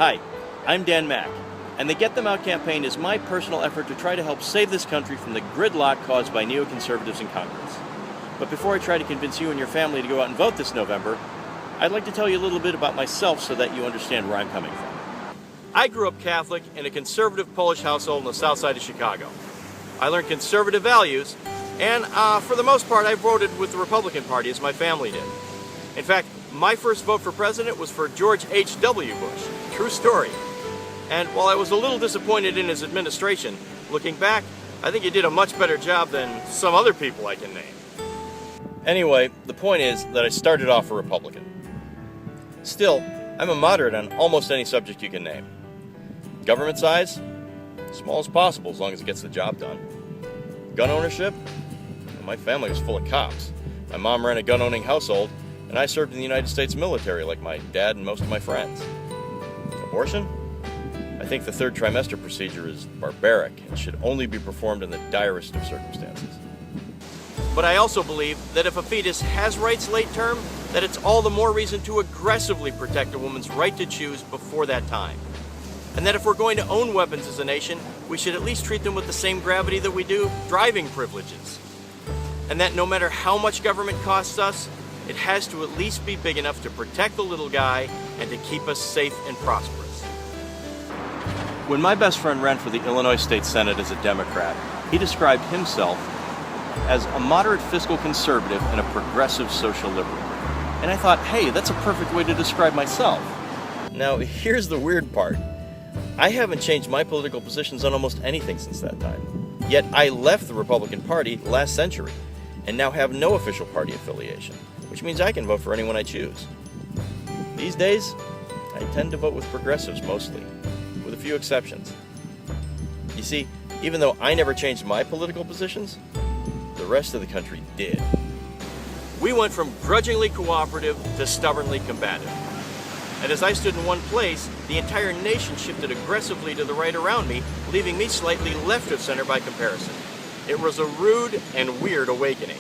Hi, I'm Dan Mack, and the Get Them Out campaign is my personal effort to try to help save this country from the gridlock caused by neoconservatives in Congress. But before I try to convince you and your family to go out and vote this November, I'd like to tell you a little bit about myself so that you understand where I'm coming from. I grew up Catholic in a conservative Polish household in the south side of Chicago. I learned conservative values, and for the most part, I voted with the Republican Party, as my family did. In fact, my first vote for president was for George H.W. Bush. True story. And while I was a little disappointed in his administration, looking back, I think he did a much better job than some other people I can name. Anyway, the point is that I started off a Republican. Still, I'm a moderate on almost any subject you can name. Government size? Small as possible as long as it gets the job done. Gun ownership? Well, my family was full of cops. My mom ran a gun-owning household, and I served in the United States military like my dad and most of my friends. Abortion? I think the third trimester procedure is barbaric and should only be performed in the direst of circumstances. But I also believe that if a fetus has rights late term, that it's all the more reason to aggressively protect a woman's right to choose before that time. And that if we're going to own weapons as a nation, we should at least treat them with the same gravity that we do driving privileges. And that no matter how much government costs us, it has to at least be big enough to protect the little guy and to keep us safe and prosperous. When my best friend ran for the Illinois State Senate as a Democrat, he described himself as a moderate fiscal conservative and a progressive social liberal. And I thought, hey, that's a perfect way to describe myself. Now, here's the weird part. I haven't changed my political positions on almost anything since that time. Yet I left the Republican Party last century and now have no official party affiliation, which means I can vote for anyone I choose. These days, I tend to vote with progressives mostly, with a few exceptions. You see, even though I never changed my political positions, the rest of the country did. We went from grudgingly cooperative to stubbornly combative. And as I stood in one place, the entire nation shifted aggressively to the right around me, leaving me slightly left of center by comparison. It was a rude and weird awakening.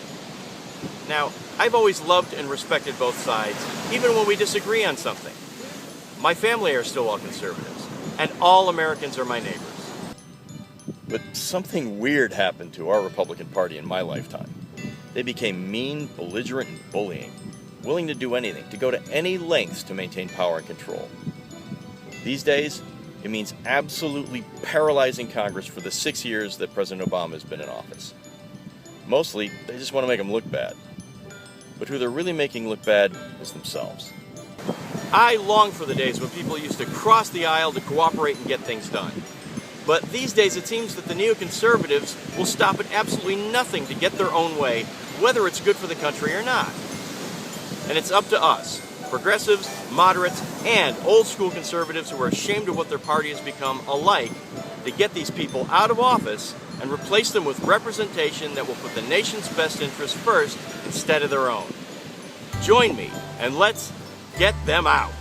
Now, I've always loved and respected both sides, even when we disagree on something. My family are still all conservatives, and all Americans are my neighbors. But something weird happened to our Republican Party in my lifetime. They became mean, belligerent, and bullying, willing to do anything, to go to any lengths to maintain power and control. These days, it means absolutely paralyzing Congress for the 6 years that President Obama has been in office. Mostly, they just want to make him look bad. But who they're really making look bad is themselves. I long for the days when people used to cross the aisle to cooperate and get things done. But these days it seems that the neoconservatives will stop at absolutely nothing to get their own way, whether it's good for the country or not. And it's up to us, progressives, moderates, and old-school conservatives who are ashamed of what their party has become alike, to get these people out of office and replace them with representation that will put the nation's best interests first instead of their own. Join me, and let's get them out.